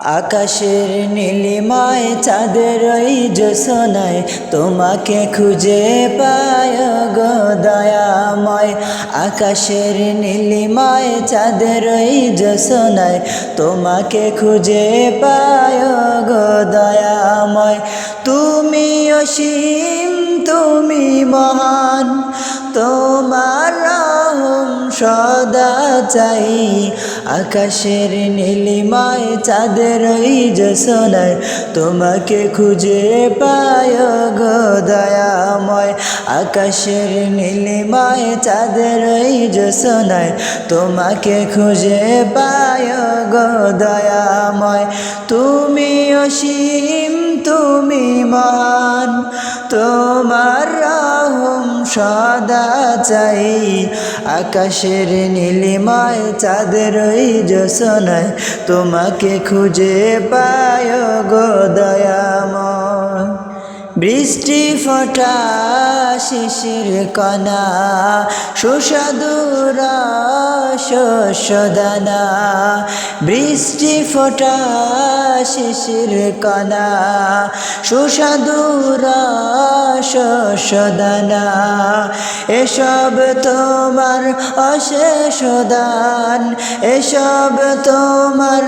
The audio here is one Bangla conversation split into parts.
আকাশের নীলিমায় চাঁদের ওই জ্যোৎস্নায় তোমাকে খুঁজে পায় গো দয়াময়। আকাশের নীলিমায় চাঁদের ওই জ্যোৎস্নায় তোমাকে খুঁজে পায় গো দয়াময়। তুমি অসীম, তুমি মহান, তোমার রহম সদা চাই। আকাশের নীলিমায় চাঁদের ওই জ্যোৎস্নায় তোমাকে খুঁজে পায় গো দয়াময়। আকাশের নীলিমায় চাঁদের ওই জ্যোৎস্নায় তোমাকে খুঁজে পায় গো দয়াময়। তুমি অসীম, তুমি মহান, তোমার রহম সদা চাই। আকাশের নীলিমায় চাঁদের ওই জ্যোৎস্নায় তোমাকে খুঁজে পায় গো দয়াময়। বৃষ্টি ফোঁটা শিশির কণা সুস্বাদু শস্য দানা। বৃষ্টি ফোঁটা শিশির কণা সুস্বাদু শস্য দানা। এসব তোমার অশেষ দান, এসব তোমার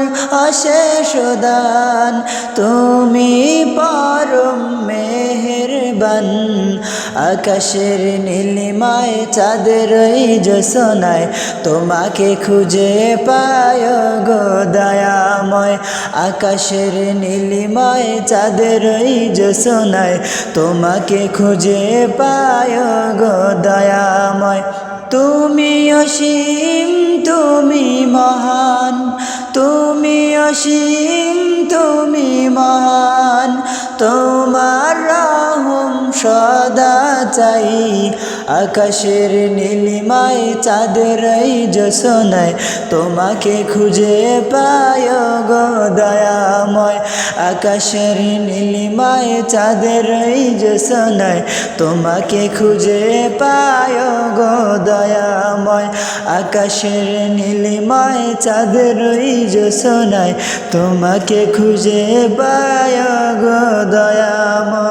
অশেষ দান। তুমি পরম মেহেরবান। আকাশের নীলিমায় চাঁদের ওই জ্যোৎস্নায় তোমাকে খুঁজে পায় গো দয়াময়। আকাশের নীলিমায় চাঁদের ওই জ্যোৎস্নায় তোমাকে খুঁজে পায় গো দয়াময়। তুমি অসীম, তুমি মহান, তুমি অসীম, তুমি মহান, তোমার রহম সদা চাই। আকাশের নীলিমায় চাঁদের ওই জ্যোৎস্নায় তোমাকে খুঁজে পায় গো দয়াময়। আকাশের নীলিমায় চাঁদের ওই জ্যোৎস্নায় তোমাকে খুঁজে পায় গো দয়াময়। আকাশের নীলিমায় চাঁদের ওই জ্যোৎস্নায় তোমাকে খুঁজে পায় গো দয়াময়।